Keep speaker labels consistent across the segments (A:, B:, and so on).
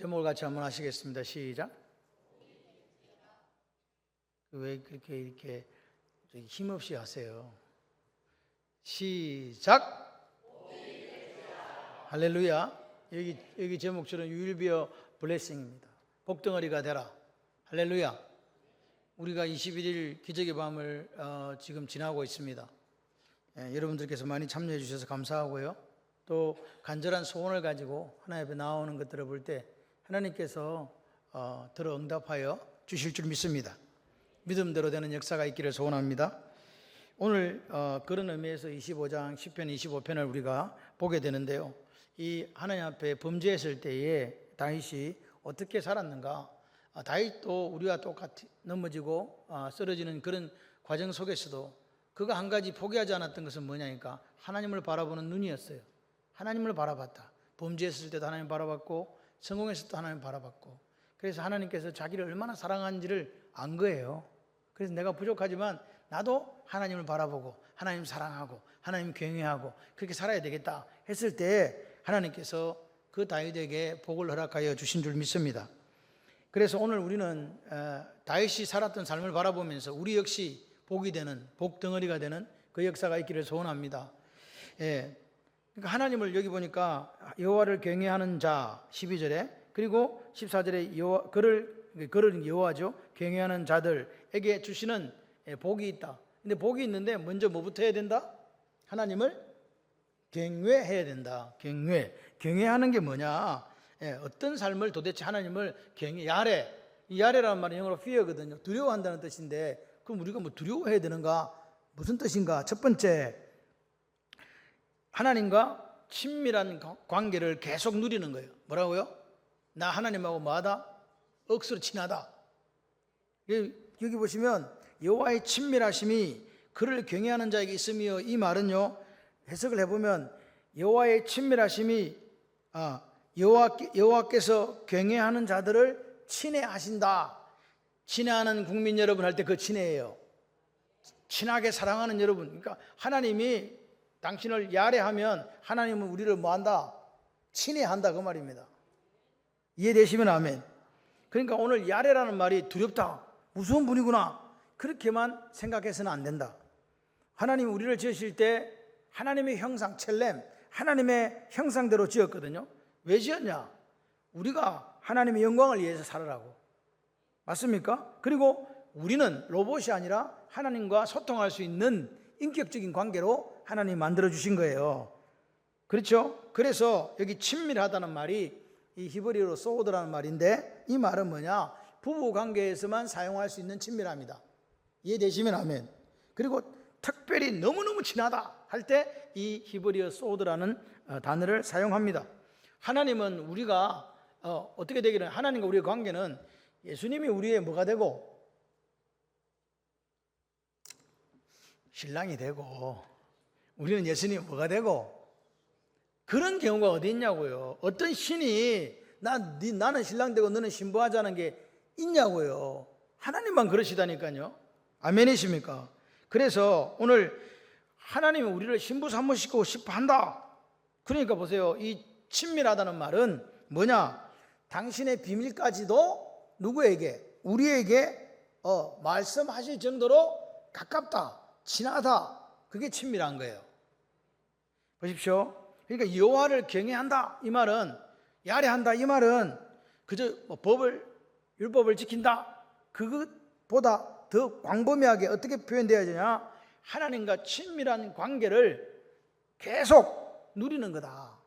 A: 제목을 같이 한번 하시겠습니다. 시작. 왜 그렇게 이렇게 힘없이 하세요? 시작. 할렐루야. 여기 제목처럼 You will be a blessing입니다. 복덩어리가 되라. 할렐루야. 우리가 21일 기적의 밤을 지금 지나고 있습니다. 여러분들께서 많이 참여해 주셔서 감사하고요. 또 간절한 소원을 가지고 하나님 앞에 나오는 것들을 볼 때 하나님께서 들어 응답하여 주실 줄 믿습니다. 믿음대로 되는 역사가 있기를 소원합니다. 오늘 그런 의미에서 25장 10편 25편을 우리가 보게 되는데요. 이 하나님 앞에 범죄했을 때에 다윗이 어떻게 살았는가. 다윗도 우리와 똑같이 넘어지고 쓰러지는 그런 과정 속에서도 그가 한 가지 포기하지 않았던 것은 뭐냐니까 하나님을 바라보는 눈이었어요. 하나님을 바라봤다. 범죄했을 때도 하나님 바라봤고 성공했을 때도 하나님 바라봤고, 그래서 하나님께서 자기를 얼마나 사랑하는지를 안 거예요. 그래서 내가 부족하지만 나도 하나님을 바라보고 하나님 사랑하고 하나님 경외하고 그렇게 살아야 되겠다 했을 때 하나님께서 그 다윗에게 복을 허락하여 주신 줄 믿습니다. 그래서 오늘 우리는 다윗이 살았던 삶을 바라보면서 우리 역시 복이 되는, 복덩어리가 되는 그 역사가 있기를 소원합니다. 그러니까 하나님을 여기 보니까 여호와를 경외하는 자 12절에, 그리고 14절에 그를 여호와죠, 경외하는 자들에게 주시는 복이 있다. 근데 복이 있는데 먼저 뭐부터 해야 된다? 하나님을 경외해야 된다. 경외하는 게 뭐냐? 어떤 삶을 도대체 하나님을 야레, 이 야레라는 말은 영어로 fear거든요. 두려워한다는 뜻인데, 그럼 우리가 뭐 두려워해야 되는가? 무슨 뜻인가? 첫 번째, 하나님과 친밀한 관계를 계속 누리는 거예요. 뭐라고요? 나 하나님하고 뭐하다? 억수로 친하다. 여기 보시면 여호와의 친밀하심이 그를 경외하는 자에게 있으며, 이 말은요, 해석을 해보면 여호와의 친밀하심이 여호와께서 경외하는 자들을 친애하신다. 친애하는 국민 여러분 할 때 그 친애예요. 친하게 사랑하는 여러분. 그러니까 하나님이 당신을 야레하면 하나님은 우리를 뭐한다? 친애한다, 그 말입니다. 이해되시면 아멘. 그러니까 오늘 야레라는 말이 두렵다, 무서운 분이구나, 그렇게만 생각해서는 안 된다. 하나님이 우리를 지으실 때 하나님의 형상, 첼렘, 하나님의 형상대로 지었거든요. 왜 지었냐? 우리가 하나님의 영광을 위해서 살으라고. 맞습니까? 그리고 우리는 로봇이 아니라 하나님과 소통할 수 있는 인격적인 관계로 하나님이 만들어주신 거예요. 그렇죠? 그래서 여기 친밀하다는 말이 이 히브리어로 소우드라는 말인데, 이 말은 뭐냐? 부부 관계에서만 사용할 수 있는 친밀함이다. 이해되시면 아멘. 그리고 특별히 너무너무 친하다 할 때 이 히브리어 소우드라는 단어를 사용합니다. 하나님은 우리가 어떻게 되기는, 하나님과 우리의 관계는 예수님이 우리의 뭐가 되고 신랑이 되고, 우리는 예수님이 뭐가 되고, 그런 경우가 어디 있냐고요. 어떤 신이 나는 신랑 되고 너는 신부하자는 게 있냐고요. 하나님만 그러시다니까요. 아멘이십니까? 그래서 오늘 하나님이 우리를 신부 삼으시고 싶어 한다. 그러니까 보세요, 이 친밀하다는 말은 뭐냐? 당신의 비밀까지도 누구에게? 우리에게 말씀하실 정도로 가깝다, 친하다. 그게 친밀한 거예요. 보십시오. 그러니까 여호와를 경외한다, 이 말은, 야레한다, 이 말은 그저 율법을 지킨다, 그것보다 더 광범위하게 어떻게 표현되어야 되냐? 하나님과 친밀한 관계를 계속 누리는 거다.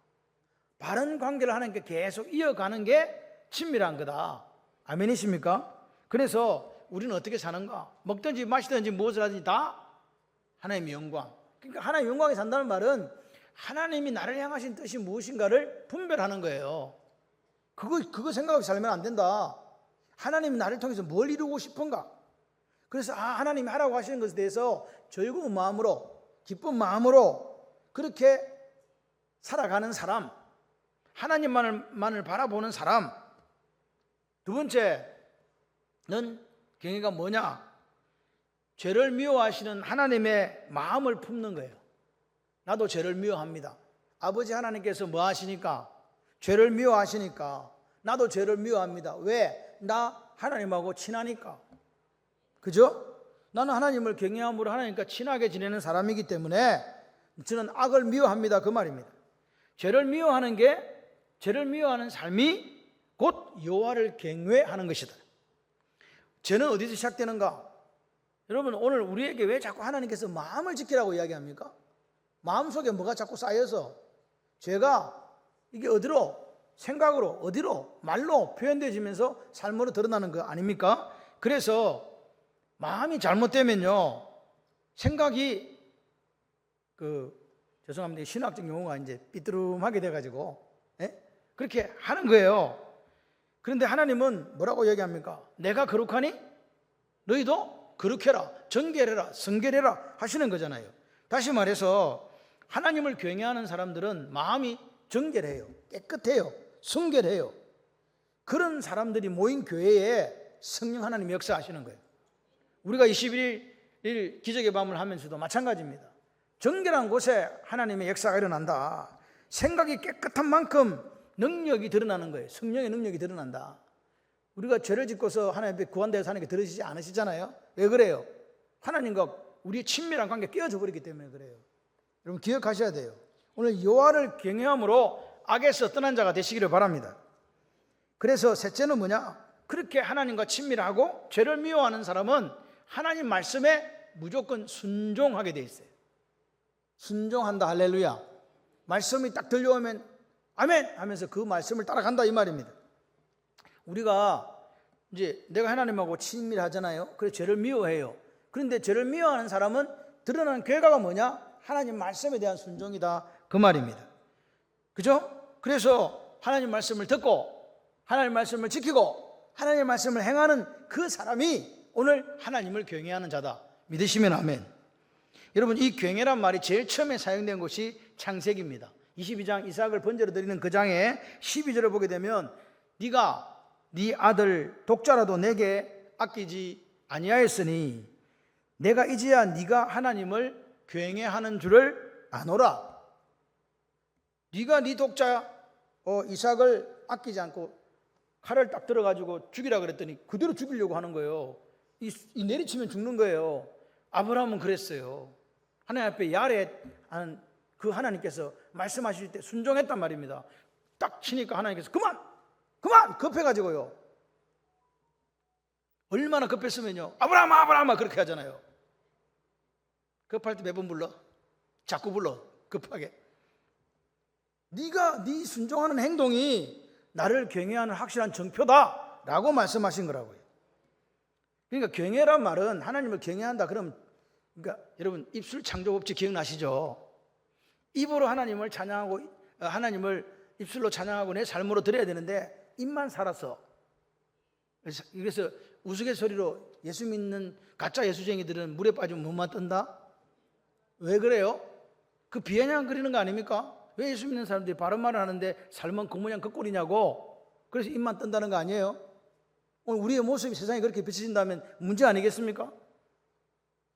A: 바른 관계를 하나님께 계속 이어가는 게 친밀한 거다. 아멘이십니까? 그래서 우리는 어떻게 사는가? 먹든지 마시든지 무엇을 하든지 다 하나님의 영광. 그러니까 하나님의 영광에 산다는 말은 하나님이 나를 향하신 뜻이 무엇인가를 분별하는 거예요. 그거 생각하고 살면 안 된다. 하나님이 나를 통해서 뭘 이루고 싶은가? 그래서 하나님이 하라고 하시는 것에 대해서 즐거운 마음으로, 기쁜 마음으로 그렇게 살아가는 사람, 하나님만을 바라보는 사람. 두 번째는 경외가 뭐냐? 죄를 미워하시는 하나님의 마음을 품는 거예요. 나도 죄를 미워합니다. 아버지 하나님께서 뭐 하시니까? 죄를 미워하시니까 나도 죄를 미워합니다. 왜? 나 하나님하고 친하니까. 그죠? 나는 하나님을 경외함으로 하나님과 친하게 지내는 사람이기 때문에 저는 악을 미워합니다. 그 말입니다. 죄를 미워하는 삶이 곧 여호와를 경외하는 것이다. 죄는 어디서 시작되는가? 여러분, 오늘 우리에게 왜 자꾸 하나님께서 마음을 지키라고 이야기합니까? 마음속에 뭐가 자꾸 쌓여서 죄가 이게 어디로, 생각으로, 어디로, 말로 표현되어지면서 삶으로 드러나는 거 아닙니까? 그래서 마음이 잘못되면요, 생각이 죄송합니다, 신학적 용어가 이제 삐뚤음하게 돼가지고 그렇게 하는 거예요. 그런데 하나님은 뭐라고 얘기합니까? 내가 거룩하니 너희도 거룩해라, 정결해라, 성결해라 하시는 거잖아요. 다시 말해서 하나님을 경외하는 사람들은 마음이 정결해요, 깨끗해요, 순결해요. 그런 사람들이 모인 교회에 성령 하나님이 역사하시는 거예요. 우리가 21일 기적의 밤을 하면서도 마찬가지입니다. 정결한 곳에 하나님의 역사가 일어난다. 생각이 깨끗한 만큼 능력이 드러나는 거예요. 성령의 능력이 드러난다. 우리가 죄를 짓고서 하나님 앞에 구한다고 사는 게 들으시지 않으시잖아요. 왜 그래요? 하나님과 우리의 친밀한 관계가 깨어져 버리기 때문에 그래요. 여러분 기억하셔야 돼요. 오늘 여호와를 경외함으로 악에서 떠난 자가 되시기를 바랍니다. 그래서 셋째는 뭐냐? 그렇게 하나님과 친밀하고 죄를 미워하는 사람은 하나님 말씀에 무조건 순종하게 돼 있어요. 순종한다. 할렐루야. 말씀이 딱 들려오면 아멘 하면서 그 말씀을 따라간다 이 말입니다. 우리가 이제 내가 하나님하고 친밀하잖아요. 그래서 죄를 미워해요. 그런데 죄를 미워하는 사람은 드러나는 결과가 뭐냐? 하나님 말씀에 대한 순종이다 그 말입니다. 그죠? 그래서 하나님 말씀을 듣고 하나님 말씀을 지키고 하나님 말씀을 행하는 그 사람이 오늘 하나님을 경외하는 자다. 믿으시면 아멘. 여러분, 이 경외란 말이 제일 처음에 사용된 곳이 창세기입니다. 22장 이삭을 번제로 드리는 그 장에 12절을 보게 되면 네가 네 아들 독자라도 내게 아끼지 아니하였으니 내가 이제야 네가 하나님을 경외하는 줄을 아노라. 네가 네 독자 이삭을 아끼지 않고 칼을 딱 들어가지고 죽이라 그랬더니 그대로 죽이려고 하는 거예요. 이 내리치면 죽는 거예요. 아브라함은 그랬어요. 하나님 앞에 야레하는 그 하나님께서 말씀하실 때 순종했단 말입니다. 딱 치니까 하나님께서 그만 급해가지고요. 얼마나 급했으면요, 아브라함아 그렇게 하잖아요. 급할 때 몇 번 불러? 자꾸 불러, 급하게. 네가 네 순종하는 행동이 나를 경외하는 확실한 증표다 라고 말씀하신 거라고요. 그러니까 경외란 말은 하나님을 경외한다 그러면, 그러니까 여러분 입술 창조법칙 기억나시죠? 입으로 하나님을 찬양하고 하나님을 입술로 찬양하고 내 삶으로 드려야 되는데 입만 살았어. 그래서 우스갯소리로 예수 믿는 가짜 예수쟁이들은 물에 빠지면 몸만 뜬다? 왜 그래요? 그 비아냥 그리는 거 아닙니까? 왜 예수 믿는 사람들이 바른 말을 하는데 삶은 그 모양 그 꼴이냐고. 그래서 입만 뜬다는 거 아니에요? 오늘 우리의 모습이 세상에 그렇게 비춰진다면 문제 아니겠습니까?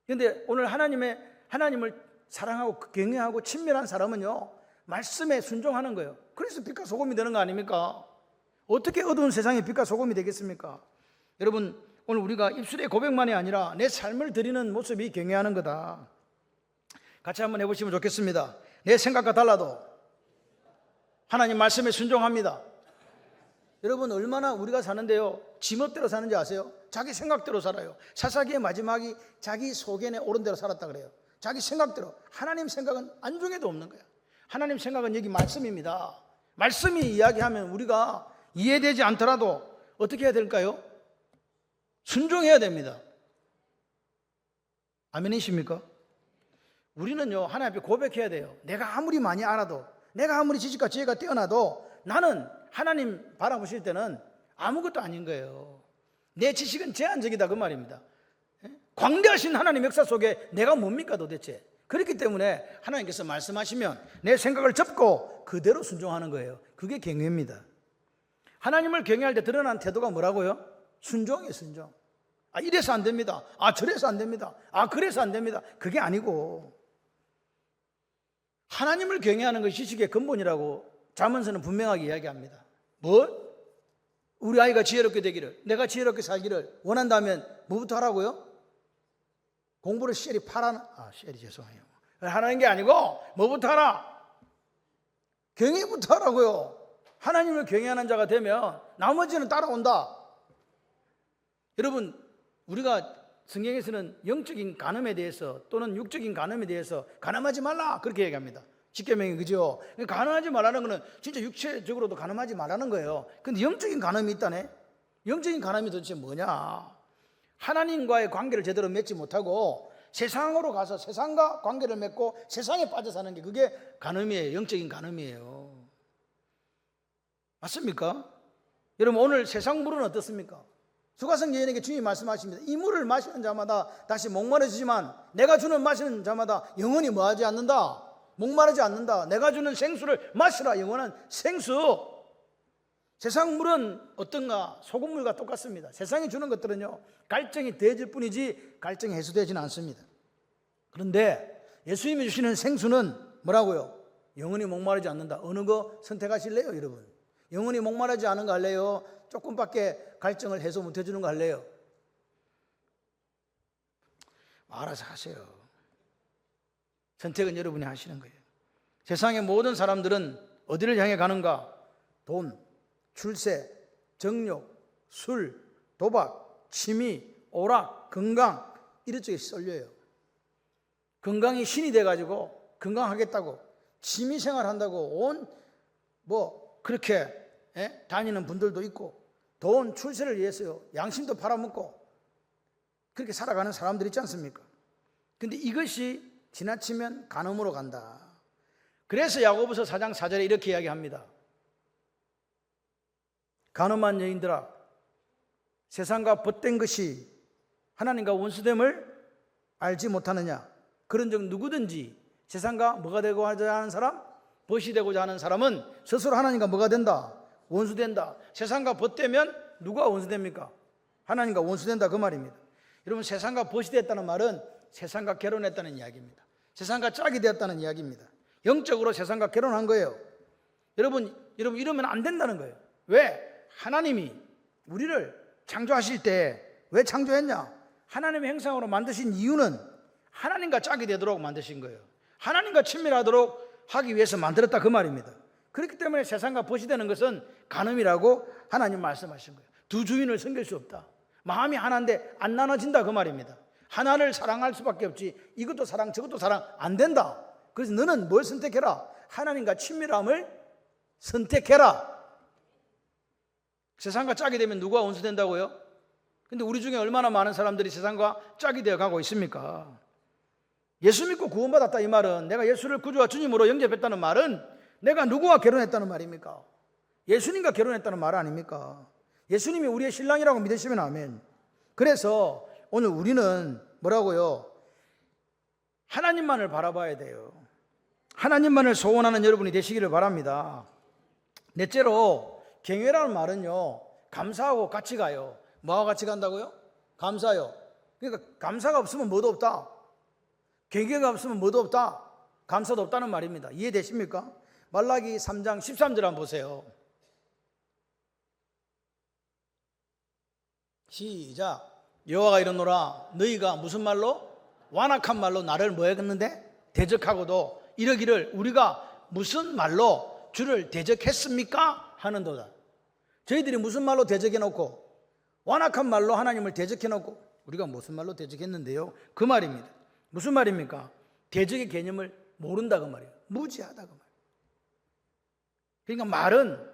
A: 그런데 오늘 하나님을 사랑하고 경외하고 친밀한 사람은요, 말씀에 순종하는 거예요. 그래서 빛과 소금이 되는 거 아닙니까? 어떻게 어두운 세상에 빛과 소금이 되겠습니까? 여러분, 오늘 우리가 입술의 고백만이 아니라 내 삶을 드리는 모습이 경외하는 거다. 같이 한번 해보시면 좋겠습니다. 내 생각과 달라도 하나님 말씀에 순종합니다. 여러분, 얼마나 우리가 사는데요, 지멋대로 사는지 아세요? 자기 생각대로 살아요. 사사기의 마지막이 자기 소견에 옳은 대로 살았다 그래요. 자기 생각대로. 하나님 생각은 안중에도 없는 거야. 하나님 생각은 여기 말씀입니다. 말씀이 이야기하면 우리가 이해되지 않더라도 어떻게 해야 될까요? 순종해야 됩니다. 아멘이십니까? 우리는요, 하나님 앞에 고백해야 돼요. 내가 아무리 많이 알아도, 내가 아무리 지식과 지혜가 뛰어나도 나는 하나님 바라보실 때는 아무것도 아닌 거예요. 내 지식은 제한적이다 그 말입니다. 광대하신 하나님 역사 속에 내가 뭡니까 도대체? 그렇기 때문에 하나님께서 말씀하시면 내 생각을 접고 그대로 순종하는 거예요. 그게 경외입니다. 하나님을 경외할 때 드러난 태도가 뭐라고요? 순종이에요, 순종. 이래서 안 됩니다. 저래서 안 됩니다. 그래서 안 됩니다. 그게 아니고 하나님을 경외하는 것이 지식의 근본이라고 잠언서는 분명하게 이야기합니다. 뭘? 우리 아이가 지혜롭게 되기를, 내가 지혜롭게 살기를 원한다면 뭐부터 하라고요? 공부를 쉘이 쉘이 죄송해요. 하는 게 아니고 뭐부터 하라? 경외부터 하라고요. 하나님을 경외하는 자가 되면 나머지는 따라온다. 여러분, 우리가 성경에서는 영적인 간음에 대해서 또는 육적인 간음에 대해서 간음하지 말라 그렇게 얘기합니다. 십계명이 그죠? 간음하지 말라는 거는 진짜 육체적으로도 간음하지 말라는 거예요. 근데 영적인 간음이 있다네. 영적인 간음이 도대체 뭐냐? 하나님과의 관계를 제대로 맺지 못하고 세상으로 가서 세상과 관계를 맺고 세상에 빠져 사는 게 그게 간음이에요. 영적인 간음이에요. 맞습니까? 여러분, 오늘 세상 물은 어떻습니까? 수가성 여인에게 주님이 말씀하십니다. 이 물을 마시는 자마다 다시 목마르지만 내가 주는 마시는 자마다 영원히 뭐하지 않는다? 목마르지 않는다. 내가 주는 생수를 마시라. 영원한 생수. 세상 물은 어떤가? 소금물과 똑같습니다. 세상이 주는 것들은요, 갈증이 더해질 뿐이지 갈증이 해소되지는 않습니다. 그런데 예수님이 주시는 생수는 뭐라고요? 영원히 목마르지 않는다. 어느 거 선택하실래요, 여러분? 영원히 목마르지 않은 거 할래요? 조금밖에 갈증을 해소 못 해주는 거 할래요? 알아서 하세요. 선택은 여러분이 하시는 거예요. 세상의 모든 사람들은 어디를 향해 가는가? 돈, 출세, 정욕, 술, 도박, 취미, 오락, 건강 이런 쪽에 쏠려요. 건강이 신이 돼가지고 건강하겠다고 취미생활 한다고 그렇게 다니는 분들도 있고, 돈, 출세를 위해서요 양심도 팔아먹고 그렇게 살아가는 사람들 있지 않습니까? 근데 이것이 지나치면 간음으로 간다. 그래서 야고보서 4장 4절에 이렇게 이야기합니다. 간음한 여인들아, 세상과 벗된 것이 하나님과 원수됨을 알지 못하느냐? 그런즉 누구든지 세상과 뭐가 되고자 하는 사람, 벗이 되고자 하는 사람은 스스로 하나님과 뭐가 된다? 원수된다. 세상과 벗되면 누가 원수됩니까? 하나님과 원수된다 그 말입니다. 여러분, 세상과 벗이 됐다는 말은 세상과 결혼했다는 이야기입니다. 세상과 짝이 되었다는 이야기입니다. 영적으로 세상과 결혼한 거예요. 여러분 이러면 안 된다는 거예요. 왜? 하나님이 우리를 창조하실 때 왜 창조했냐? 하나님의 형상으로 만드신 이유는 하나님과 짝이 되도록 만드신 거예요. 하나님과 친밀하도록 하기 위해서 만들었다 그 말입니다. 그렇기 때문에 세상과 벗이 되는 것은 간음이라고 하나님 말씀하신 거예요. 두 주인을 섬길 수 없다. 마음이 하나인데 안 나눠진다 그 말입니다. 하나를 사랑할 수밖에 없지 이것도 사랑 저것도 사랑 안 된다. 그래서 너는 뭘 선택해라? 하나님과 친밀함을 선택해라. 세상과 짝이 되면 누가 원수된다고요? 근데 우리 중에 얼마나 많은 사람들이 세상과 짝이 되어 가고 있습니까? 예수 믿고 구원받았다 이 말은, 내가 예수를 구주와 주님으로 영접했다는 말은 내가 누구와 결혼했다는 말입니까? 예수님과 결혼했다는 말 아닙니까? 예수님이 우리의 신랑이라고 믿으시면 아멘. 그래서 오늘 우리는 뭐라고요? 하나님만을 바라봐야 돼요. 하나님만을 소원하는 여러분이 되시기를 바랍니다. 넷째로 경외라는 말은요, 감사하고 같이 가요. 뭐하고 같이 간다고요? 감사요. 그러니까 감사가 없으면 뭐도 없다. 경외가 없으면 뭐도 없다. 감사도 없다는 말입니다. 이해되십니까? 말라기 3장 13절 한번 보세요. 시작. 여호와가 이르노라, 너희가 무슨 말로? 완악한 말로 나를 뭐 했는데? 대적하고도 이러기를 우리가 무슨 말로 주를 대적했습니까? 하는도다. 저희들이 무슨 말로 대적해놓고, 완악한 말로 하나님을 대적해놓고 우리가 무슨 말로 대적했는데요? 그 말입니다. 무슨 말입니까? 대적의 개념을 모른다 그 말이에요. 무지하다 그 말이에요. 그러니까 말은,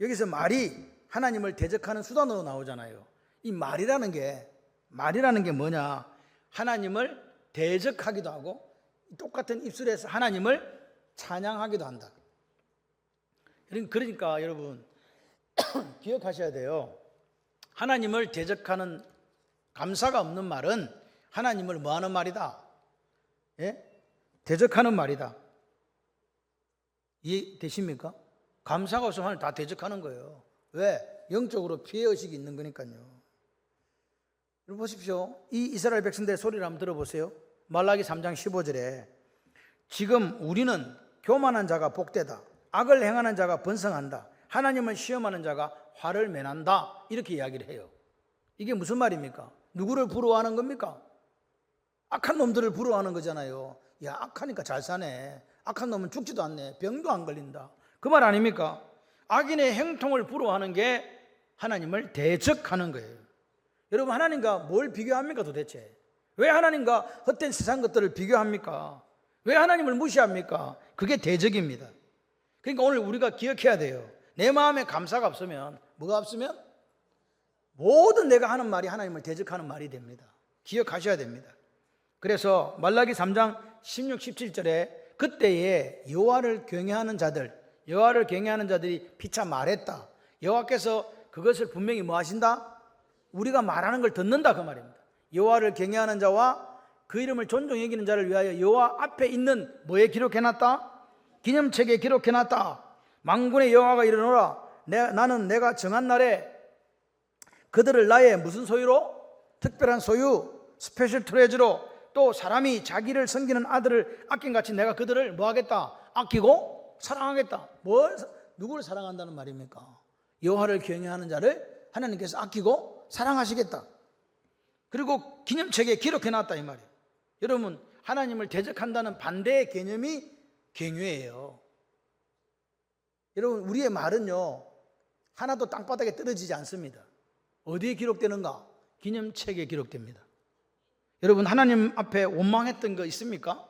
A: 여기서 말이 하나님을 대적하는 수단으로 나오잖아요. 이 말이라는 게 뭐냐? 하나님을 대적하기도 하고 똑같은 입술에서 하나님을 찬양하기도 한다. 그러니까 여러분 기억하셔야 돼요. 하나님을 대적하는, 감사가 없는 말은 하나님을 뭐하는 말이다? 예? 대적하는 말이다. 이해되십니까? 감사가 없으면 하나님 다 대적하는 거예요. 왜? 영적으로 피해의식이 있는 거니까요. 여러분 보십시오. 이 이스라엘 백성들의 소리를 한번 들어보세요. 말라기 3장 15절에 지금 우리는 교만한 자가 복되다. 악을 행하는 자가 번성한다. 하나님을 시험하는 자가 화를 면한다, 이렇게 이야기를 해요. 이게 무슨 말입니까? 누구를 부러워하는 겁니까? 악한 놈들을 부러워하는 거잖아요. 야, 악하니까 잘 사네. 악한 놈은 죽지도 않네. 병도 안 걸린다. 그 말 아닙니까? 악인의 행통을 부러워하는 게 하나님을 대적하는 거예요. 여러분, 하나님과 뭘 비교합니까 도대체? 왜 하나님과 헛된 세상 것들을 비교합니까? 왜 하나님을 무시합니까? 그게 대적입니다. 그러니까 오늘 우리가 기억해야 돼요. 내 마음에 감사가 없으면, 뭐가 없으면? 모든 내가 하는 말이 하나님을 대적하는 말이 됩니다. 기억하셔야 됩니다. 그래서 말라기 3장 16, 17절에 그때에 여호와를 경외하는 자들이 피차 말했다. 여호와께서 그것을 분명히 뭐 하신다? 우리가 말하는 걸 듣는다, 그 말입니다. 여호와를 경외하는 자와 그 이름을 존중히 여기는 자를 위하여 여호와 앞에 있는 뭐에 기록해놨다? 기념책에 기록해놨다. 만군의 여호와가 이르노라. 나는 내가 정한 날에 그들을 나의 무슨 소유로? 특별한 소유, 스페셜 트레저로, 또 사람이 자기를 섬기는 아들을 아낀같이 내가 그들을 뭐 하겠다? 아끼고 사랑하겠다. 누구를 사랑한다는 말입니까? 여호와를 경외하는 자를 하나님께서 아끼고 사랑하시겠다. 그리고 기념책에 기록해놨다, 이 말이에요. 여러분, 하나님을 대적한다는 반대의 개념이 경외예요. 여러분, 우리의 말은요 하나도 땅바닥에 떨어지지 않습니다. 어디에 기록되는가? 기념책에 기록됩니다. 여러분, 하나님 앞에 원망했던 거 있습니까?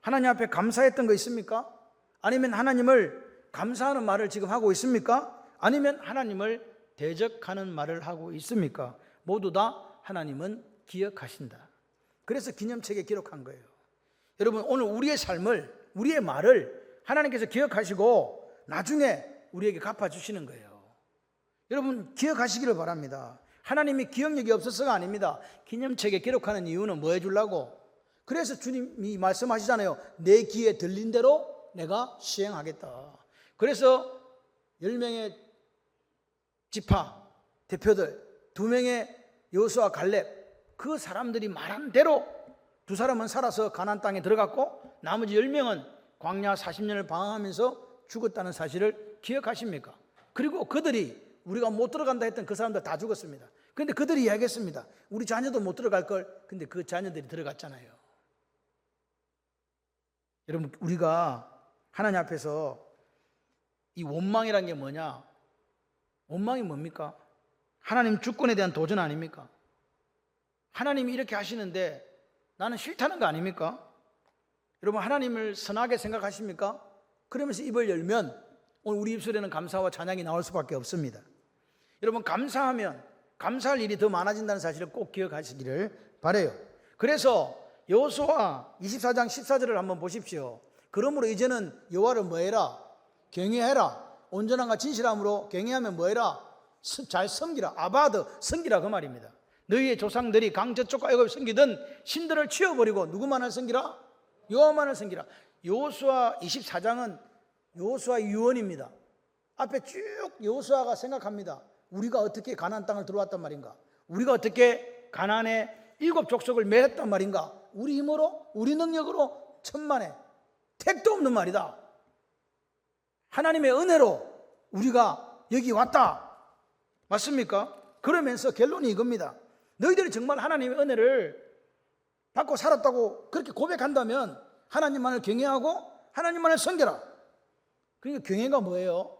A: 하나님 앞에 감사했던 거 있습니까? 아니면 하나님을 감사하는 말을 지금 하고 있습니까? 아니면 하나님을 대적하는 말을 하고 있습니까? 모두 다 하나님은 기억하신다. 그래서 기념책에 기록한 거예요. 여러분, 오늘 우리의 삶을, 우리의 말을 하나님께서 기억하시고 나중에 우리에게 갚아주시는 거예요. 여러분, 기억하시기를 바랍니다. 하나님이 기억력이 없어서가 아닙니다. 기념책에 기록하는 이유는 뭐 해주려고? 그래서 주님이 말씀하시잖아요. 내 귀에 들린 대로 내가 시행하겠다. 그래서 10명의 지파 대표들, 2명의 여호수아 갈렙, 그 사람들이 말한 대로 2사람은 살아서 가나안 땅에 들어갔고 나머지 10명은 광야 40년을 방황하면서 죽었다는 사실을 기억하십니까? 그리고 그들이 우리가 못 들어간다 했던 그 사람들 다 죽었습니다. 그런데 그들이 이야기했습니다. 우리 자녀도 못 들어갈 걸. 근데 그 자녀들이 들어갔잖아요. 여러분, 우리가 하나님 앞에서 이 원망이란 게 뭐냐? 원망이 뭡니까? 하나님 주권에 대한 도전 아닙니까? 하나님이 이렇게 하시는데 나는 싫다는 거 아닙니까? 여러분, 하나님을 선하게 생각하십니까? 그러면서 입을 열면 오늘 우리 입술에는 감사와 찬양이 나올 수밖에 없습니다. 여러분, 감사하면 감사할 일이 더 많아진다는 사실을 꼭 기억하시기를 바라요. 그래서 여호수아 24장 14절을 한번 보십시오. 그러므로 이제는 여호와를 뭐해라? 경외해라. 온전함과 진실함으로 경외하면 뭐해라? 잘 섬기라. 아바드, 섬기라, 그 말입니다. 너희의 조상들이 강저쪽과 애굽을 섬기던 신들을 치워버리고 누구만을 섬기라? 여호와만을 섬기라. 여호수아 24장은 여호수아 유언입니다. 앞에 쭉 여호수아가 생각합니다. 우리가 어떻게 가나안 땅을 들어왔단 말인가? 우리가 어떻게 가나안의 7족속을 멸했단 말인가? 우리 힘으로, 우리 능력으로 천만에 택도 없는 말이다. 하나님의 은혜로 우리가 여기 왔다. 맞습니까? 그러면서 결론이 이겁니다. 너희들이 정말 하나님의 은혜를 받고 살았다고 그렇게 고백한다면 하나님만을 경외하고 하나님만을 섬겨라. 그러니까 경외가 뭐예요?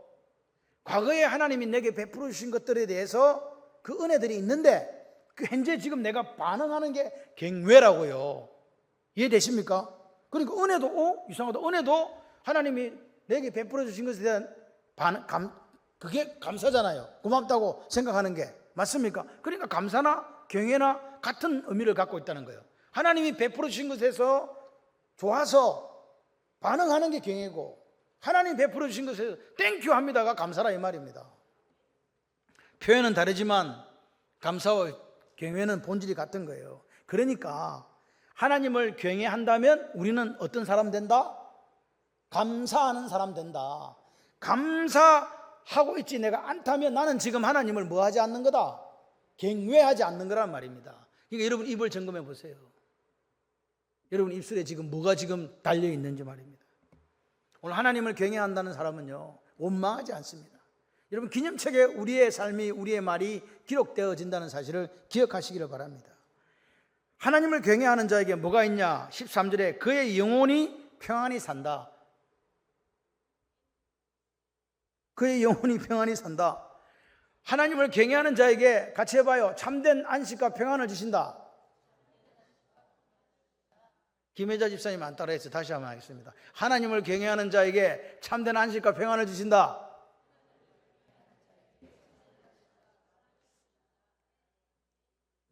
A: 과거에 하나님이 내게 베풀어 주신 것들에 대해서 그 은혜들이 있는데 그 현재 지금 내가 반응하는 게 경외라고요. 이해되십니까? 그러니까 은혜도 이상하다. 은혜도 하나님이 내게 베풀어 주신 것에 대한 그게 감사잖아요. 고맙다고 생각하는 게. 맞습니까? 그러니까 감사나 경외나 같은 의미를 갖고 있다는 거예요. 하나님이 베풀어 주신 것에서 좋아서 반응하는 게 경외고 하나님 베풀어 주신 것에서 땡큐 합니다가 감사라, 이 말입니다. 표현은 다르지만 감사와 경외는 본질이 같은 거예요. 그러니까 하나님을 경외한다면 우리는 어떤 사람 된다? 감사하는 사람 된다. 감사하고 있지 내가 않다면 나는 지금 하나님을 뭐 하지 않는 거다? 경외하지 않는 거란 말입니다. 그러니까 여러분 입을 점검해 보세요. 여러분 입술에 지금 뭐가 지금 달려 있는지 말입니다. 오늘 하나님을 경외한다는 사람은요 원망하지 않습니다. 여러분, 기념책에 우리의 삶이, 우리의 말이 기록되어진다는 사실을 기억하시기를 바랍니다. 하나님을 경외하는 자에게 뭐가 있냐? 13절에 그의 영혼이 평안히 산다. 그의 영혼이 평안히 산다. 하나님을 경외하는 자에게 같이 해봐요. 참된 안식과 평안을 주신다. 김혜자 집사님 안 따라했어요. 다시 한번 하겠습니다. 하나님을 경외하는 자에게 참된 안식과 평안을 주신다.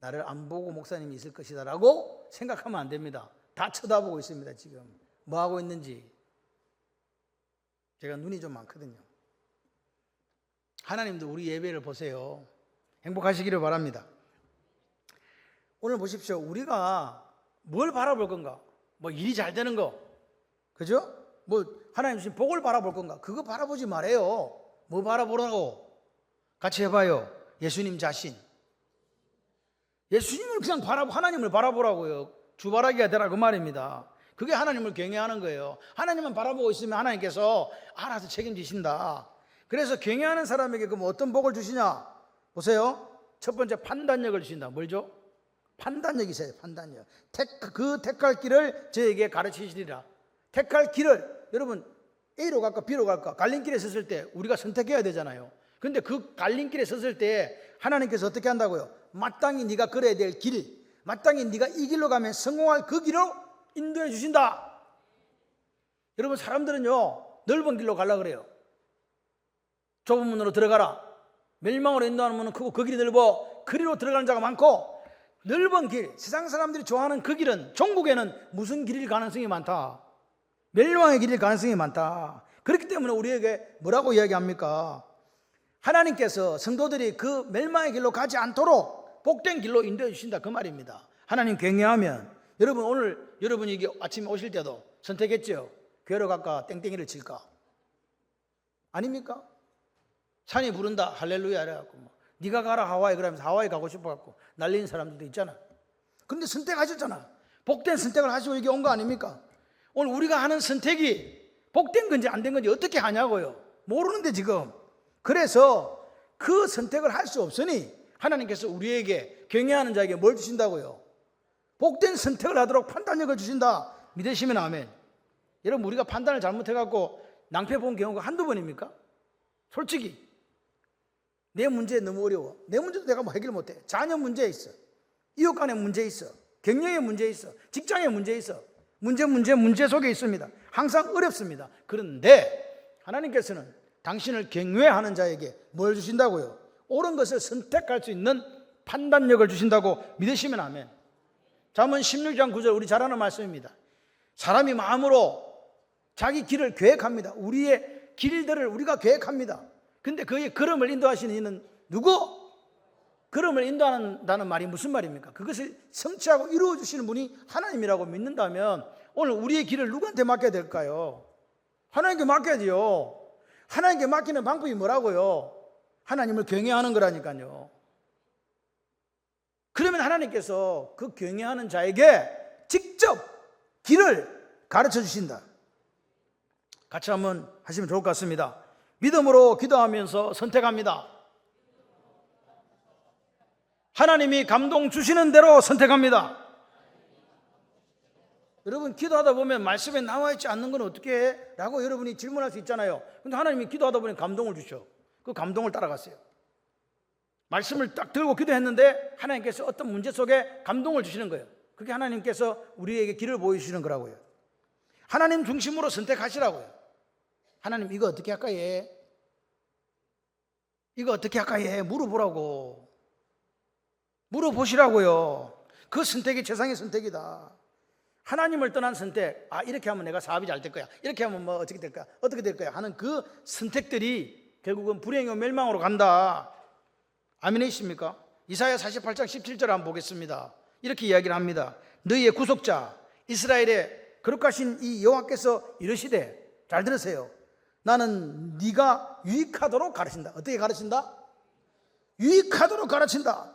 A: 나를 안 보고 목사님이 있을 것이다 라고 생각하면 안 됩니다. 다 쳐다보고 있습니다. 지금 뭐 하고 있는지. 제가 눈이 좀 많거든요. 하나님도 우리 예배를 보세요. 행복하시기를 바랍니다. 오늘 보십시오. 우리가 뭘 바라볼 건가? 뭐 일이 잘 되는 거, 그죠? 뭐 하나님 주신 복을 바라볼 건가? 그거 바라보지 말아요. 뭐 바라보라고? 같이 해봐요. 예수님 자신. 예수님을 그냥 하나님을 바라보라고요. 주바라기가 되라 그 말입니다. 그게 하나님을 경외하는 거예요. 하나님만 바라보고 있으면 하나님께서 알아서 책임지신다. 그래서 경외하는 사람에게 그럼 어떤 복을 주시냐? 보세요. 첫 번째, 판단력을 주신다. 뭘 줘? 판단력이 있어요. 판단력. 그 택할 길을 저에게 가르치시리라. 택할 길을, 여러분 A로 갈까 B로 갈까 갈림길에 섰을 때 우리가 선택해야 되잖아요. 근데 그 갈림길에 섰을 때 하나님께서 어떻게 한다고요? 마땅히 네가 걸어야 될 길, 마땅히 네가 이 길로 가면 성공할 그 길로 인도해 주신다. 여러분, 사람들은요 넓은 길로 가려고 그래요. 좁은 문으로 들어가라. 멸망으로 인도하는 문은 크고 그 길이 넓어. 그리로 들어가는 자가 많고, 넓은 길, 세상 사람들이 좋아하는 그 길은, 종국에는 무슨 길일 가능성이 많다? 멸망의 길일 가능성이 많다. 그렇기 때문에 우리에게 뭐라고 이야기합니까? 하나님께서 성도들이 그 멸망의 길로 가지 않도록 복된 길로 인도해 주신다 그 말입니다. 하나님 경외하면, 여러분 오늘 여러분이 이게 아침에 오실 때도 선택했죠? 교회로 갈까 땡땡이를 칠까? 아닙니까? 산이 부른다 할렐루야 이래갖고 뭐 네가 가라 하와이 그러면서 하와이 가고 싶어갖고 날리는 사람들도 있잖아. 그런데 선택하셨잖아. 복된 선택을 하시고 여기 온 거 아닙니까? 오늘 우리가 하는 선택이 복된 건지 안 된 건지 어떻게 하냐고요. 모르는데 지금. 그래서 그 선택을 할 수 없으니 하나님께서 우리에게, 경외하는 자에게 뭘 주신다고요? 복된 선택을 하도록 판단력을 주신다. 믿으시면 아멘. 여러분, 우리가 판단을 잘못해갖고 낭패 본 경우가 한두 번입니까? 솔직히 내 문제 너무 어려워. 내 문제도 내가 뭐 해결 못해. 자녀 문제 있어, 이웃 간에 문제 있어, 경영에 문제 있어, 직장에 문제 있어. 문제 속에 있습니다. 항상 어렵습니다. 그런데 하나님께서는 당신을 경외하는 자에게 뭘 주신다고요? 옳은 것을 선택할 수 있는 판단력을 주신다고 믿으시면 아멘. 잠언 16장 9절 우리 잘 아는 말씀입니다. 사람이 마음으로 자기 길을 계획합니다. 우리의 길들을 우리가 계획합니다. 근데 그의 걸음을 인도하시는 이는 누구? 걸음을 인도한다는 말이 무슨 말입니까? 그것을 성취하고 이루어주시는 분이 하나님이라고 믿는다면 오늘 우리의 길을 누구한테 맡겨야 될까요? 하나님께 맡겨야지요. 하나님께 맡기는 방법이 뭐라고요? 하나님을 경외하는 거라니까요. 그러면 하나님께서 그 경외하는 자에게 직접 길을 가르쳐 주신다. 같이 한번 하시면 좋을 것 같습니다. 믿음으로 기도하면서 선택합니다. 하나님이 감동 주시는 대로 선택합니다. 여러분, 기도하다 보면 말씀에 나와 있지 않는 건 어떻게 해? 라고 여러분이 질문할 수 있잖아요. 근데 하나님이 기도하다 보니 감동을 주셔. 그 감동을 따라갔어요. 말씀을 딱 들고 기도했는데 하나님께서 어떤 문제 속에 감동을 주시는 거예요. 그게 하나님께서 우리에게 길을 보여주시는 거라고요. 하나님 중심으로 선택하시라고요. 하나님 이거 어떻게 할까 해? 이거 어떻게 할까 해? 물어보라고. 물어보시라고요. 그 선택이 최상의 선택이다. 하나님을 떠난 선택, 이렇게 하면 내가 사업이 잘 될 거야, 이렇게 하면 뭐 어떻게 될 거야, 어떻게 될 거야 하는 그 선택들이 결국은 불행이고 멸망으로 간다. 아멘이십니까? 이사야 48장 17절 한번 보겠습니다. 이렇게 이야기를 합니다. 너희의 구속자 이스라엘의 거룩하신 이 여호와께서 이르시되, 잘 들으세요. 나는 네가 유익하도록 가르친다. 어떻게 가르친다? 유익하도록 가르친다.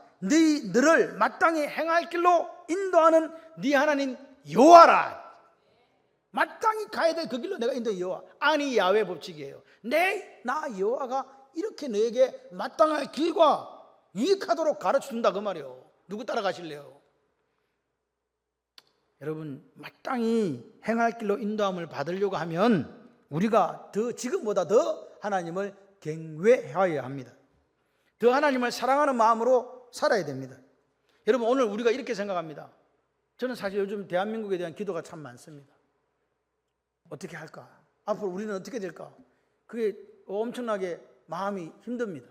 A: 너를 마땅히 행할 길로 인도하는 네 하나님 여호와라. 마땅히 가야 될 그 길로 내가 인도해. 여호와, 아니 야훼 법칙이에요. 나 여호와가 이렇게 너에게 마땅할 길과 유익하도록 가르쳐준다 그 말이에요. 누구 따라가실래요? 여러분, 마땅히 행할 길로 인도함을 받으려고 하면 우리가 지금보다 더 하나님을 경외하여야 합니다. 더 하나님을 사랑하는 마음으로 살아야 됩니다. 여러분, 오늘 우리가 이렇게 생각합니다. 저는 사실 요즘 대한민국에 대한 기도가 참 많습니다. 어떻게 할까? 앞으로 우리는 어떻게 될까? 그게 엄청나게 마음이 힘듭니다.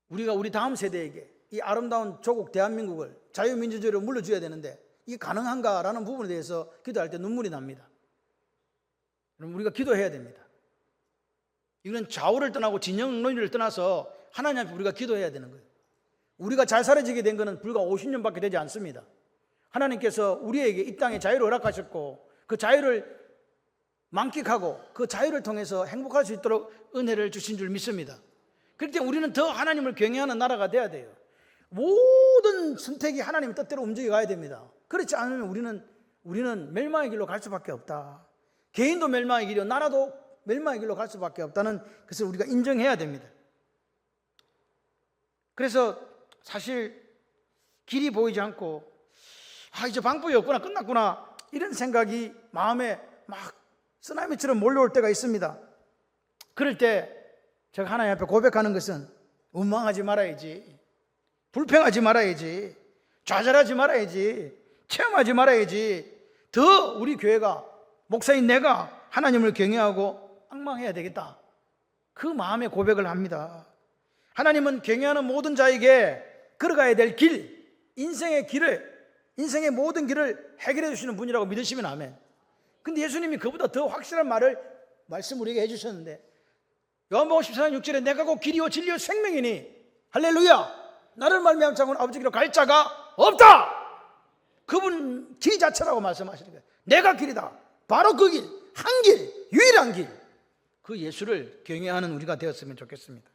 A: 우리가 우리 다음 세대에게 이 아름다운 조국 대한민국을 자유민주주의로 물려줘야 되는데 이게 가능한가라는 부분에 대해서 기도할 때 눈물이 납니다. 그럼 우리가 기도해야 됩니다. 이건 좌우를 떠나고 진영 논리를 떠나서 하나님 앞에 우리가 기도해야 되는 거예요. 우리가 잘 살아지게 된 것은 불과 50년밖에 되지 않습니다. 하나님께서 우리에게 이 땅에 자유를 허락하셨고 그 자유를 만끽하고 그 자유를 통해서 행복할 수 있도록 은혜를 주신 줄 믿습니다. 그럴 때 우리는 더 하나님을 경외하는 나라가 돼야 돼요. 모든 선택이 하나님의 뜻대로 움직여 가야 됩니다. 그렇지 않으면 우리는 멸망의 길로 갈 수밖에 없다. 개인도 멸망의 길이요 나라도 멸망의 길로 갈 수밖에 없다는 것을 우리가 인정해야 됩니다. 그래서 사실 길이 보이지 않고 이제 방법이 없구나, 끝났구나, 이런 생각이 마음에 막 쓰나미처럼 몰려올 때가 있습니다. 그럴 때 제가 하나님 앞에 고백하는 것은 원망하지 말아야지, 불평하지 말아야지, 좌절하지 말아야지, 체험하지 말아야지, 더 우리 교회가, 목사인 내가 하나님을 경외하고 앙망해야 되겠다, 그 마음의 고백을 합니다. 하나님은 경외하는 모든 자에게 걸어가야 될 길, 인생의 모든 길을 해결해 주시는 분이라고 믿으시면 아멘. 근데 예수님이 그보다 더 확실한 말씀 우리에게 해주셨는데, 요한복음 14장 6절에 내가 곧 길이요 진리요 생명이니, 할렐루야, 나를 말미암아 자고는 아버지께로 갈 자가 없다. 그분 길 자체라고 말씀하시는 거예요. 내가 길이다. 바로 그 길, 한 길, 유일한 길, 그 예수를 경외하는 우리가 되었으면 좋겠습니다.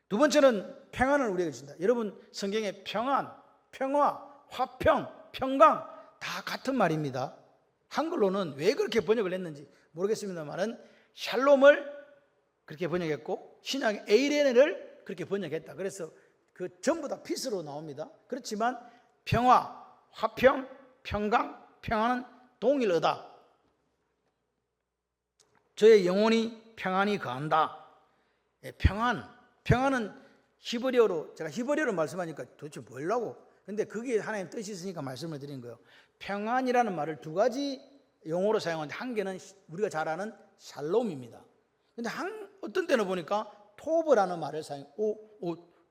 A: 두 번째는 평안을 우리에게 준다. 여러분, 성경에 평안, 평화, 화평, 평강 다 같은 말입니다. 한글로는 왜 그렇게 번역을 했는지 모르겠습니다만은 샬롬을 그렇게 번역했고 신약의 에이레네를 그렇게 번역했다. 그래서 그 전부 다 피스로 나옵니다. 그렇지만 평화, 화평, 평강, 평안은 동일하다. 저의 영혼이 평안이 거한다. 평안은 히브리어로, 제가 히브리어로 말씀하니까 도대체 뭐라고? 근데 그게 하나님 뜻이 있으니까 말씀을 드린 거예요. 평안이라는 말을 두 가지 용어로 사용하는데, 한 개는 우리가 잘 아는 샬롬입니다. 근데 어떤 때는 보니까 토브라는 말을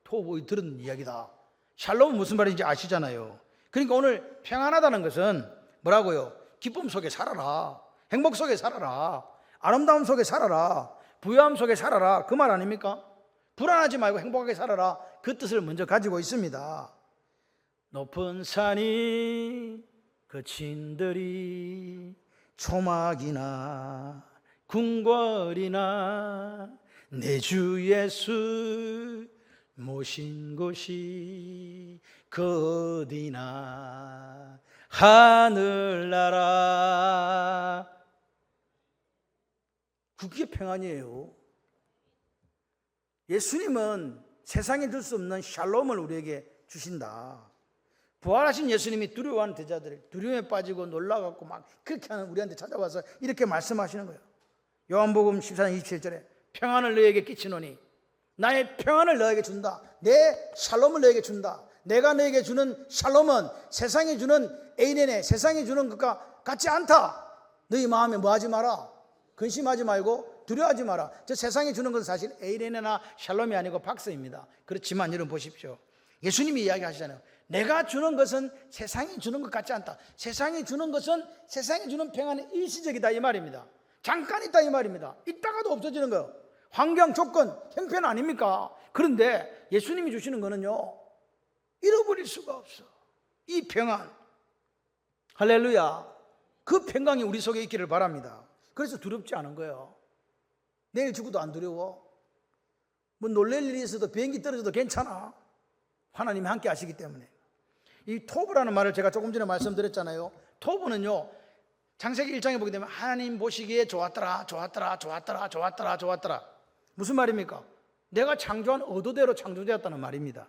A: 토브 들은 이야기다. 샬롬은 무슨 말인지 아시잖아요. 그러니까 오늘 평안하다는 것은 뭐라고요? 기쁨 속에 살아라, 행복 속에 살아라, 아름다움 속에 살아라, 부유함 속에 살아라, 그 말 아닙니까? 불안하지 말고 행복하게 살아라, 그 뜻을 먼저 가지고 있습니다. 높은 산이 거친들이 초막이나 궁궐이나 내 주 예수 모신 곳이 그 어디나 하늘나라, 그게 평안이에요. 예수님은 세상에 줄 수 없는 샬롬을 우리에게 주신다. 부활하신 예수님이 두려워하는 제자들을 두려움에 빠지고 놀라갖고 막 그렇게 하는 우리한테 찾아와서 이렇게 말씀하시는 거예요. 요한복음 14장 27절에 평안을 너에게 끼치노니, 나의 평안을 너에게 준다. 내 샬롬을 너에게 준다. 내가 너에게 주는 샬롬은 세상이 주는 에이레네, 세상이 주는 것과 같지 않다. 너희 마음에 뭐하지 마라, 근심하지 말고 두려워하지 마라. 저 세상이 주는 것은 사실 에이레네나 샬롬이 아니고 박스입니다. 그렇지만 여러분 보십시오. 예수님이 이야기하시잖아요. 내가 주는 것은 세상이 주는 것 같지 않다. 세상이 주는 것은 세상이 주는 평안은 일시적이다 이 말입니다. 잠깐 있다 이 말입니다. 있다가도 없어지는 거예요. 환경, 조건, 형편 아닙니까? 그런데 예수님이 주시는 거는요, 잃어버릴 수가 없어. 이 평안, 할렐루야, 그 평강이 우리 속에 있기를 바랍니다. 그래서 두렵지 않은 거예요. 내일 죽어도 안 두려워. 뭐 놀랄 일이 있어도 비행기 떨어져도 괜찮아. 하나님이 함께 하시기 때문에. 이 토브라는 말을 제가 조금 전에 말씀드렸잖아요. 토브는요, 창세기 1장에 보게 되면 하나님 보시기에 좋았더라, 좋았더라, 좋았더라, 좋았더라, 좋았더라. 무슨 말입니까? 내가 창조한 의도대로 창조되었다는 말입니다.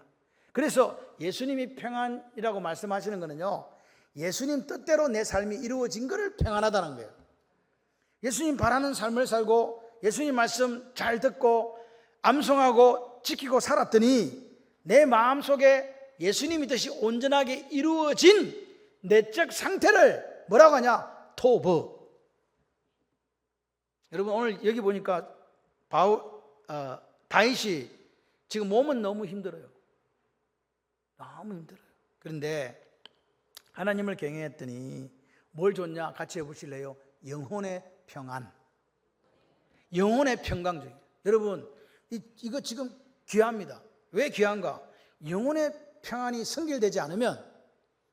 A: 그래서 예수님이 평안이라고 말씀하시는 거는요, 예수님 뜻대로 내 삶이 이루어진 것을 평안하다는 거예요. 예수님 바라는 삶을 살고 예수님 말씀 잘 듣고 암송하고 지키고 살았더니 내 마음속에 예수님의 뜻이 온전하게 이루어진 내적 상태를 뭐라고 하냐? 토브. 여러분 오늘 여기 보니까 다윗이 지금 몸은 너무 힘들어요. 너무 힘들어요. 그런데 하나님을 경외했더니 뭘 줬냐? 같이 해보실래요? 영혼의 평안. 영혼의 평강적인. 여러분 이거 지금 귀합니다. 왜 귀한가? 영혼의 평안이 성결되지 않으면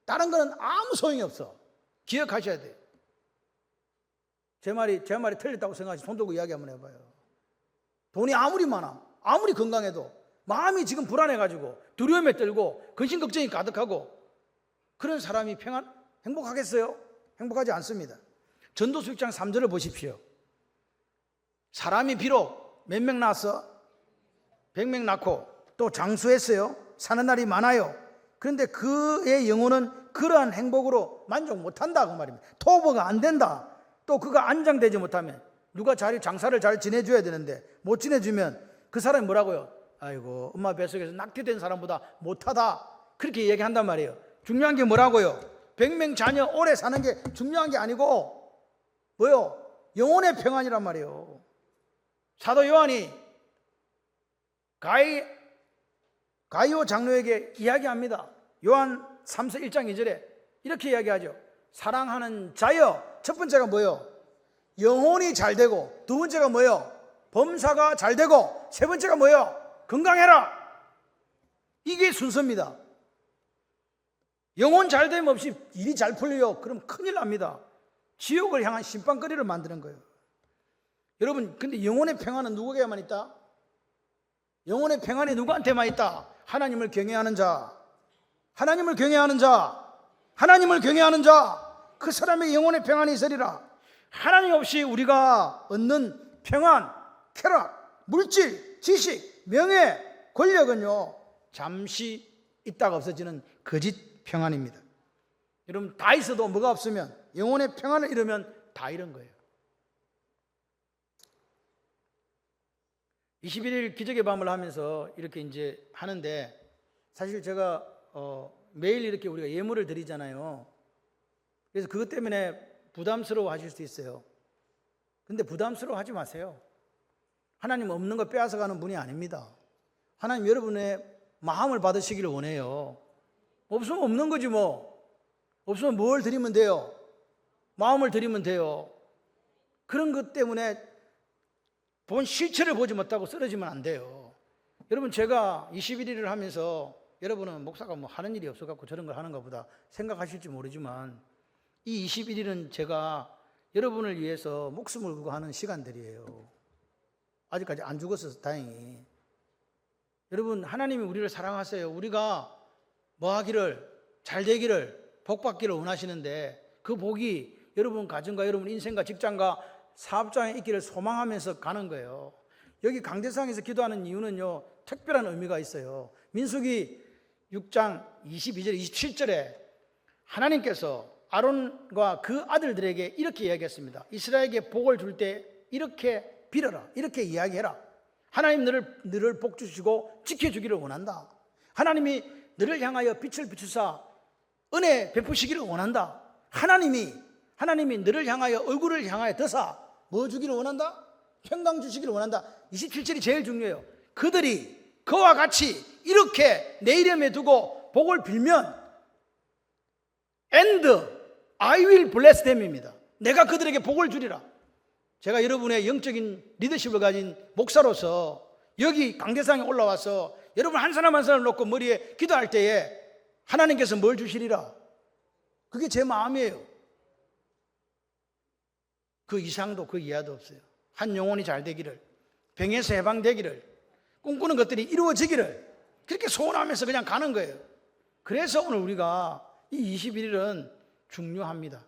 A: 다른 거는 아무 소용이 없어. 기억하셔야 돼요. 제 말이 틀렸다고 생각하시 손 들고 이야기 한번 해봐요. 돈이 아무리 많아, 아무리 건강해도 마음이 지금 불안해가지고 두려움에 떨고 근심 걱정이 가득하고 그런 사람이 행복하겠어요? 행복하지 않습니다. 전도서 6장 3절을 보십시오. 사람이 비록 몇 명 낳았어? 100명 낳고 또 장수했어요. 사는 날이 많아요. 그런데 그의 영혼은 그러한 행복으로 만족 못한다 그 말입니다. 토부가 안 된다. 또 그가 안정되지 못하면 누가 장사를 잘 지내줘야 되는데 못 지내주면 그 사람이 뭐라고요? 아이고 엄마 뱃속에서 낙태된 사람보다 못하다. 그렇게 얘기한단 말이에요. 중요한 게 뭐라고요? 100명 자녀 오래 사는 게 중요한 게 아니고 뭐요? 영혼의 평안이란 말이에요. 사도 요한이 가이오 장로에게 이야기합니다. 요한 3서 1장 2절에 이렇게 이야기하죠. 사랑하는 자여, 첫 번째가 뭐예요? 영혼이 잘 되고, 두 번째가 뭐예요? 범사가 잘 되고, 세 번째가 뭐예요? 건강해라. 이게 순서입니다. 영혼 잘 됨 없이 일이 잘 풀려요. 그럼 큰일 납니다. 지옥을 향한 심판거리를 만드는 거예요. 여러분, 근데 영혼의 평안은 누구에게만 있다? 영혼의 평안이 누구한테만 있다? 하나님을 경외하는 자, 하나님을 경외하는 자, 하나님을 경외하는 자, 그 사람에게 영혼의 평안이 있으리라. 하나님 없이 우리가 얻는 평안, 쾌락, 물질, 지식, 명예, 권력은요 잠시 있다가 없어지는 거짓 평안입니다. 여러분 다 있어도 뭐가 없으면 영혼의 평안을 잃으면 다 잃은 거예요. 21일 기적의 밤을 하면서 이렇게 이제 하는데 사실 제가 매일 이렇게 우리가 예물을 드리잖아요. 그래서 그것 때문에 부담스러워 하실 수 있어요. 근데 부담스러워 하지 마세요. 하나님 없는 거 빼앗아가는 분이 아닙니다. 하나님 여러분의 마음을 받으시기를 원해요. 없으면 없는 거지 뭐. 없으면 뭘 드리면 돼요? 마음을 드리면 돼요. 그런 것 때문에 본 실체를 보지 못하고 쓰러지면 안 돼요. 여러분 제가 21일을 하면서 여러분은 목사가 뭐 하는 일이 없어갖고 저런 걸 하는 것보다 생각하실지 모르지만 이 21일은 제가 여러분을 위해서 목숨을 걸고 하는 시간들이에요. 아직까지 안 죽었어서 다행히. 여러분 하나님이 우리를 사랑하세요. 우리가 뭐 하기를 잘 되기를 복 받기를 원하시는데 그 복이 여러분 가정과 여러분 인생과 직장과 사업장에 있기를 소망하면서 가는 거예요. 여기 강대상에서 기도하는 이유는요 특별한 의미가 있어요. 민수기 6장 22절 27절에 하나님께서 아론과 그 아들들에게 이렇게 이야기했습니다. 이스라엘에게 복을 줄 때 이렇게 빌어라, 이렇게 이야기해라. 하나님 너를 복 주시고 지켜주기를 원한다. 하나님이 너를 향하여 빛을 비추사 은혜 베푸시기를 원한다. 하나님이 너를 향하여 얼굴을 향하여 드사 뭐 주기를 원한다? 평강 주시기를 원한다. 27절이 제일 중요해요. 그들이 그와 같이 이렇게 내 이름에 두고 복을 빌면 and I will bless them입니다. 내가 그들에게 복을 주리라. 제가 여러분의 영적인 리더십을 가진 목사로서 여기 강대상에 올라와서 여러분 한 사람 한 사람을 놓고 머리에 기도할 때에 하나님께서 뭘 주시리라. 그게 제 마음이에요. 그 이상도 그 이하도 없어요. 한 영혼이 잘 되기를, 병에서 해방되기를, 꿈꾸는 것들이 이루어지기를 그렇게 소원하면서 그냥 가는 거예요. 그래서 오늘 우리가 이 21일은 중요합니다.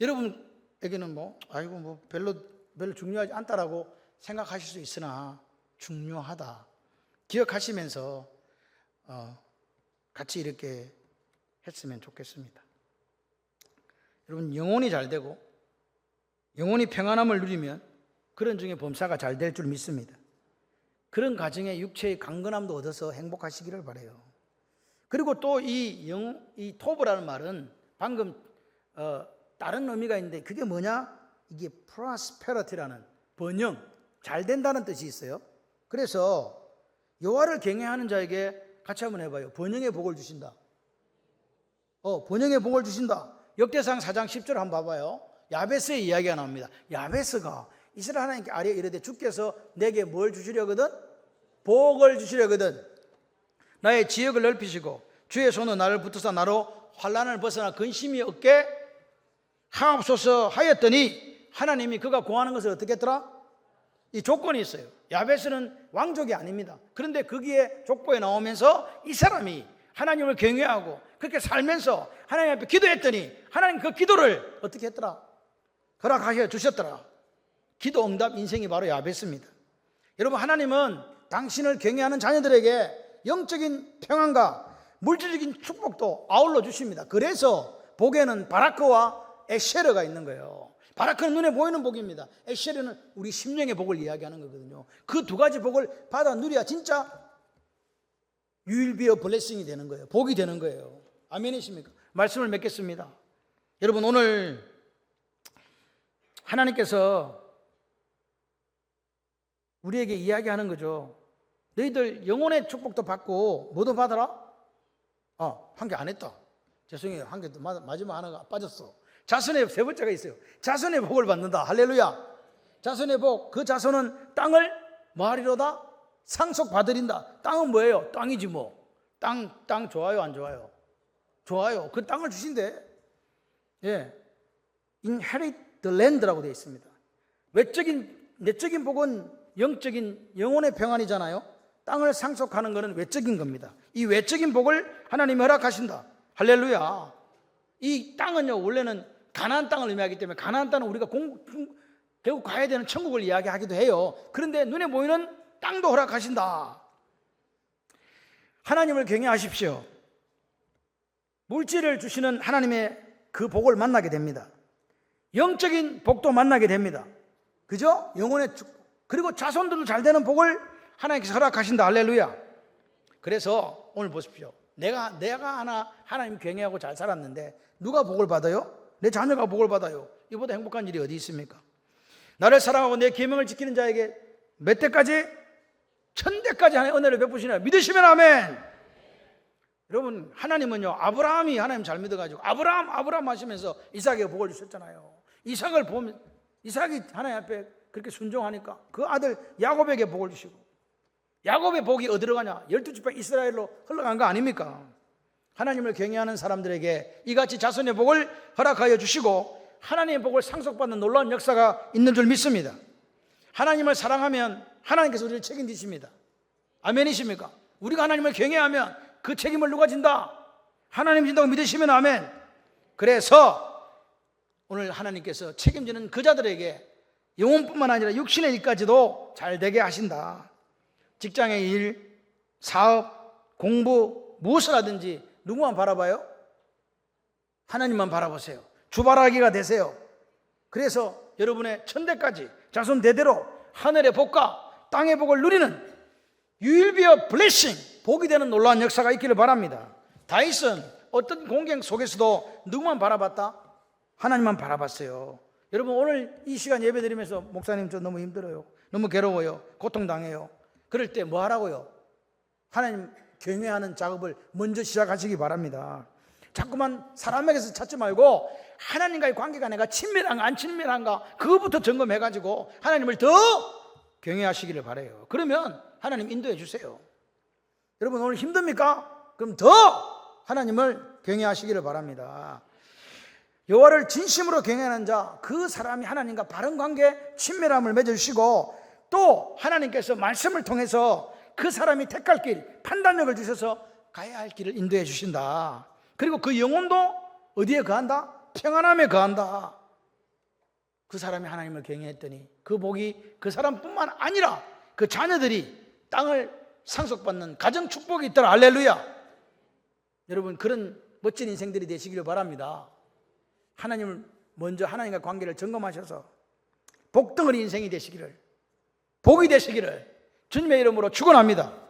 A: 여러분에게는 아이고 별로 중요하지 않다라고 생각하실 수 있으나 중요하다 기억하시면서 같이 이렇게 했으면 좋겠습니다. 여러분, 영혼이 잘 되고 영혼이 평안함을 누리면 그런 중에 범사가 잘 될 줄 믿습니다. 그런 가정에 육체의 강건함도 얻어서 행복하시기를 바라요. 그리고 또 이 토브라는 말은 방금 다른 의미가 있는데 그게 뭐냐? 이게 prosperity라는 번영, 잘 된다는 뜻이 있어요. 그래서 여호와를 경외하는 자에게 같이 한번 해봐요. 번영의 복을 주신다. 번영의 복을 주신다. 역대상 4장 10절 한번 봐봐요. 야베스의 이야기가 나옵니다. 야베스가 이스라엘 하나님께 아뢰 이르되 주께서 내게 뭘 주시려거든? 복을 주시려거든. 나의 지역을 넓히시고 주의 손은 나를 붙드사 나로 환난을 벗어나 근심이 없게 하옵소서 하였더니 하나님이 그가 구하는 것을 어떻게 했더라? 이 조건이 있어요. 야베스는 왕족이 아닙니다. 그런데 거기에 족보에 나오면서 이 사람이 하나님을 경외하고 그렇게 살면서 하나님 앞에 기도했더니 하나님 그 기도를 어떻게 했더라? 허락하셔 주셨더라. 기도 응답 인생이 바로 야베스입니다. 여러분, 하나님은 당신을 경외하는 자녀들에게 영적인 평안과 물질적인 축복도 아울러 주십니다. 그래서 복에는 바라크와 에쉐르가 있는 거예요. 바라크는 눈에 보이는 복입니다. 에쉐르는 우리 심령의 복을 이야기하는 거거든요. 그 두 가지 복을 받아 누려야 진짜 유일비어 블레싱이 되는 거예요. 복이 되는 거예요. 아멘이십니까? 말씀을 맺겠습니다. 여러분, 오늘 하나님께서 우리에게 이야기하는 거죠. 너희들 영혼의 축복도 받고 뭐도 받아라? 한 개 안 했다. 죄송해요. 한 개 더 마지막 하나가 빠졌어. 자손의 세 번째가 있어요. 자손의 복을 받는다. 할렐루야. 자손의 복. 그 자손은 땅을 뭐하리로다? 상속받으린다. 땅은 뭐예요? 땅이지 뭐. 땅 좋아요, 안 좋아요? 좋아요. 그 땅을 주신대. 예. Inherit the land라고 되어 있습니다. 내적인 복은 영적인 영혼의 평안이잖아요. 땅을 상속하는 것은 외적인 겁니다. 이 외적인 복을 하나님이 허락하신다. 할렐루야. 이 땅은요, 원래는 가나안 땅을 의미하기 때문에 가나안 땅은 우리가 결국 가야 되는 천국을 이야기하기도 해요. 그런데 눈에 보이는 땅도 허락하신다. 하나님을 경외하십시오. 물질을 주시는 하나님의 그 복을 만나게 됩니다. 영적인 복도 만나게 됩니다. 그죠? 영혼의 축복. 그리고 자손들도 잘 되는 복을 하나님께서 허락하신다. 할렐루야. 그래서 오늘 보십시오. 내가 하나님 경외하고 잘 살았는데 누가 복을 받아요? 내 자녀가 복을 받아요. 이보다 행복한 일이 어디 있습니까? 나를 사랑하고 내 계명을 지키는 자에게 몇 대까지? 1000대까지 하나님 은혜를 베푸시나 믿으시면 아멘. 여러분, 하나님은요, 아브라함이 하나님 잘 믿어가지고 아브라함 하시면서 이삭에게 복을 주셨잖아요. 이삭을 보면 이삭이 하나님 앞에 그렇게 순종하니까 그 아들 야곱에게 복을 주시고, 야곱의 복이 어디로 가냐? 12지파 이스라엘로 흘러간 거 아닙니까? 하나님을 경외하는 사람들에게 이같이 자손의 복을 허락하여 주시고 하나님의 복을 상속받는 놀라운 역사가 있는 줄 믿습니다. 하나님을 사랑하면 하나님께서 우리를 책임지십니다. 아멘이십니까? 우리가 하나님을 경외하면 그 책임을 누가 진다? 하나님 진다고 믿으시면 아멘. 그래서 오늘 하나님께서 책임지는 그 자들에게 영혼뿐만 아니라 육신의 일까지도 잘 되게 하신다. 직장의 일, 사업, 공부, 무엇을 하든지 누구만 바라봐요? 하나님만 바라보세요. 주바라기가 되세요. 그래서 여러분의 1000대까지 자손 대대로 하늘의 복과 땅의 복을 누리는 You will be a blessing, 복이 되는 놀라운 역사가 있기를 바랍니다. 다윗은 어떤 공경 속에서도 누구만 바라봤다? 하나님만 바라봤어요. 여러분, 오늘 이 시간 예배 드리면서 목사님 저 너무 힘들어요, 너무 괴로워요, 고통당해요. 그럴 때 뭐 하라고요? 하나님 경외하는 작업을 먼저 시작하시기 바랍니다. 자꾸만 사람에게서 찾지 말고 하나님과의 관계가 내가 친밀한가 안 친밀한가 그것부터 점검해가지고 하나님을 더 경외하시기를 바라요. 그러면 하나님 인도해 주세요. 여러분, 오늘 힘듭니까? 그럼 더 하나님을 경외하시기를 바랍니다. 여호와를 진심으로 경외하는 자, 그 사람이 하나님과 바른 관계, 친밀함을 맺어주시고 또 하나님께서 말씀을 통해서 그 사람이 택할 길, 판단력을 주셔서 가야 할 길을 인도해 주신다. 그리고 그 영혼도 어디에 거한다? 평안함에 거한다. 그 사람이 하나님을 경외했더니 그 복이 그 사람뿐만 아니라 그 자녀들이 땅을 상속받는 가정 축복이 있더라. 할렐루야. 여러분, 그런 멋진 인생들이 되시기를 바랍니다. 하나님을 먼저 하나님과 관계를 점검하셔서 복덩어리 인생이 되시기를, 복이 되시기를 주님의 이름으로 축원합니다.